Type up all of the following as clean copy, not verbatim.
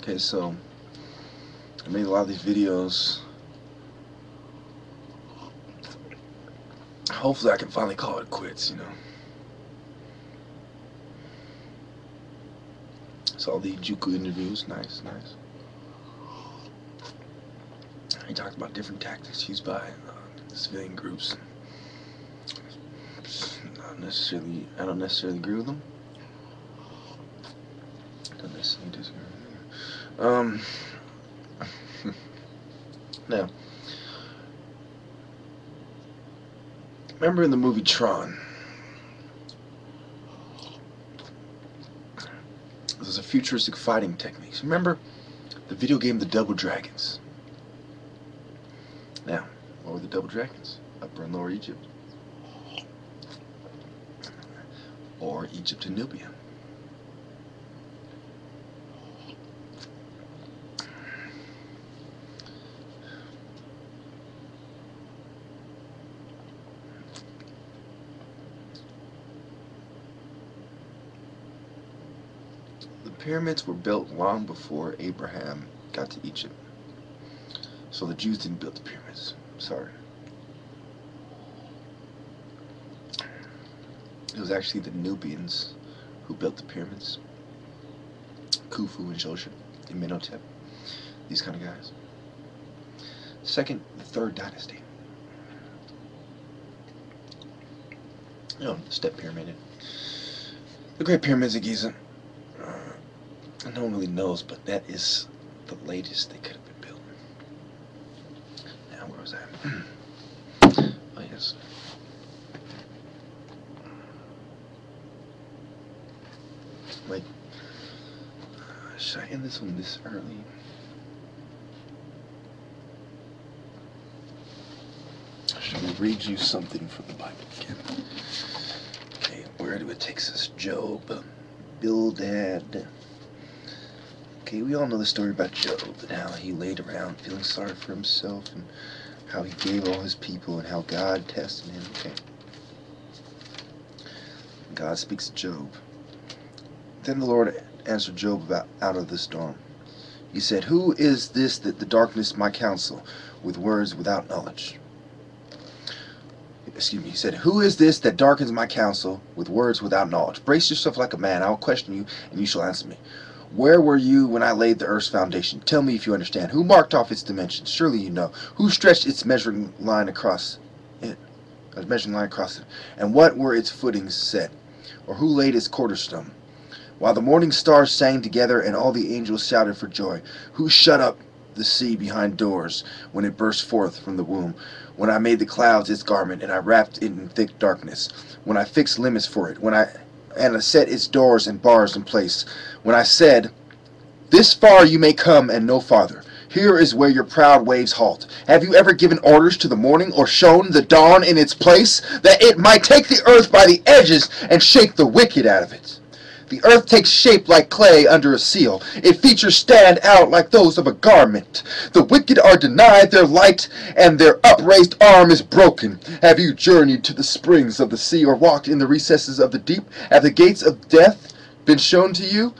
Okay, so I made a lot of these videos. Hopefully I can finally call it quits, you know. So all the Juku interviews, nice. He talked about different tactics used by civilian groups. I don't necessarily agree with them. Don't necessarily disagree with them. Now, remember in the movie Tron, there's a futuristic fighting techniques. Remember the video game The Double Dragons? Now, what were the Double Dragons? Upper and Lower Egypt. Or Egypt and Nubia. The pyramids were built long before Abraham got to Egypt. So the Jews didn't build the pyramids. Sorry. It was actually the Nubians who built the pyramids. Khufu and Djoser, Imhotep, these kind of guys. Second, the third dynasty. You know, the Step Pyramid. The Great Pyramids of Giza. No one really knows, but that is the latest they could have been built. Now, where was that? Oh, yes. Wait. Should I end this one this early? Should we read you something from the Bible again? Okay, where do it take us? Job, Bildad. Okay, we all know the story about Job and how he laid around feeling sorry for himself and how he gave all his people and how God tested him. Okay. God speaks to Job. Then the Lord answered Job out of the storm. He said, "Who is this that the darkness my counsel with words without knowledge?" Excuse me, he said, "Who is this that darkens my counsel with words without knowledge? Brace yourself like a man, I will question you, and you shall answer me. Where were you when I laid the earth's foundation? Tell me if you understand. Who marked off its dimensions? Surely you know. Who stretched its measuring line across it? And what were its footings set? Or who laid its cornerstone? While the morning stars sang together and all the angels shouted for joy. Who shut up the sea behind doors when it burst forth from the womb? When I made the clouds its garment and I wrapped it in thick darkness. When I fixed limits for it. And I set its doors and bars in place. When I said, this far you may come and no farther. Here is where your proud waves halt. Have you ever given orders to the morning or shown the dawn in its place, that it might take the earth by the edges and shake the wicked out of it? The earth takes shape like clay under a seal. Its features stand out like those of a garment. The wicked are denied their light, and their upraised arm is broken. Have you journeyed to the springs of the sea, or walked in the recesses of the deep? Have the gates of death been shown to you?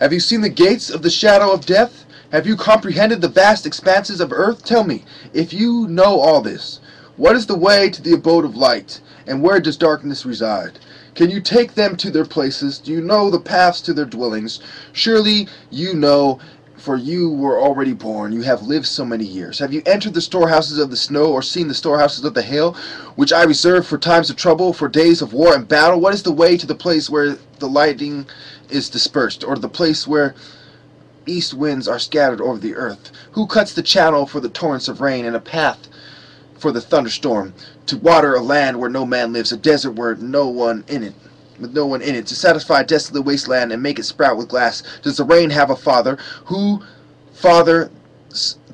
Have you seen the gates of the shadow of death? Have you comprehended the vast expanses of earth? Tell me, if you know all this, what is the way to the abode of light, and where does darkness reside? Can you take them to their places? Do you know the paths to their dwellings? Surely you know, for you were already born. You have lived so many years. Have you entered the storehouses of the snow, or seen the storehouses of the hail, which I reserve for times of trouble, for days of war and battle? What is the way to the place where the lightning is dispersed, or the place where east winds are scattered over the earth? Who cuts the channel for the torrents of rain, and a path for the thunderstorm, to water a land where no man lives, a desert where no one in it, with no one in it, to satisfy a desolate wasteland and make it sprout with glass? Does the rain have a father? Who fathers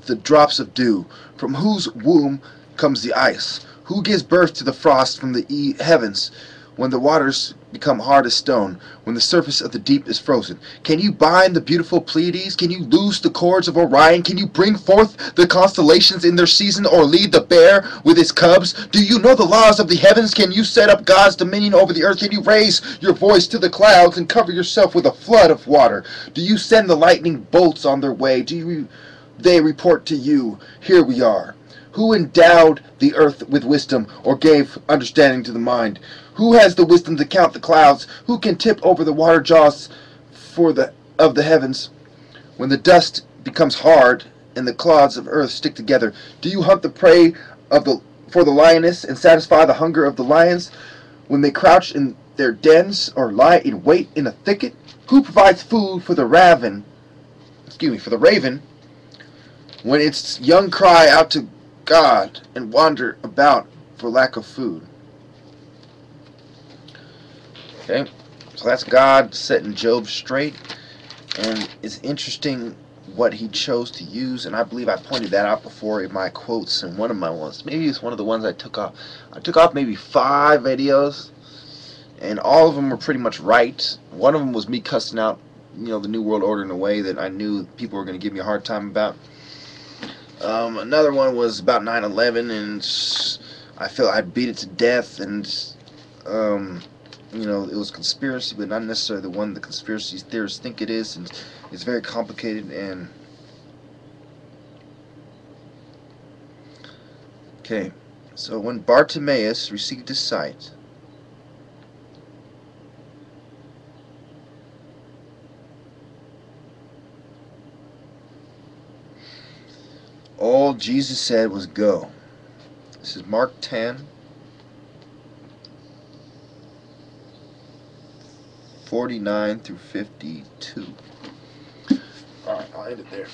the drops of dew? From whose womb comes the ice? Who gives birth to the frost from the heavens? When the waters become hard as stone, when the surface of the deep is frozen? Can you bind the beautiful Pleiades? Can you loose the cords of Orion? Can you bring forth the constellations in their season, or lead the bear with its cubs? Do you know the laws of the heavens? Can you set up God's dominion over the earth? Can you raise your voice to the clouds and cover yourself with a flood of water? Do you send the lightning bolts on their way? They report to you, here we are? Who endowed the earth with wisdom, or gave understanding to the mind? Who has the wisdom to count the clouds? Who can tip over the water jaws of the heavens? When the dust becomes hard and the clods of earth stick together, do you hunt the prey for the lioness and satisfy the hunger of the lions when they crouch in their dens or lie in wait in a thicket? Who provides food for the raven when its young cry out to God and wander about for lack of food? Okay, so that's God setting Job straight, and it's interesting what he chose to use, and I believe I pointed that out before in my quotes in one of my ones. Maybe it's one of the ones I took off. I took off maybe 5 videos, and all of them were pretty much right. One of them was me cussing out, the New World Order in a way that I knew people were going to give me a hard time about. Another one was about 9/11, and I felt I beat it to death, and it was conspiracy, but not necessarily the one the conspiracy theorists think it is, and it's very complicated. And okay, so when Bartimaeus received his sight, all Jesus said was go. This is Mark 10, 49 through 52. Alright, I'll end it there.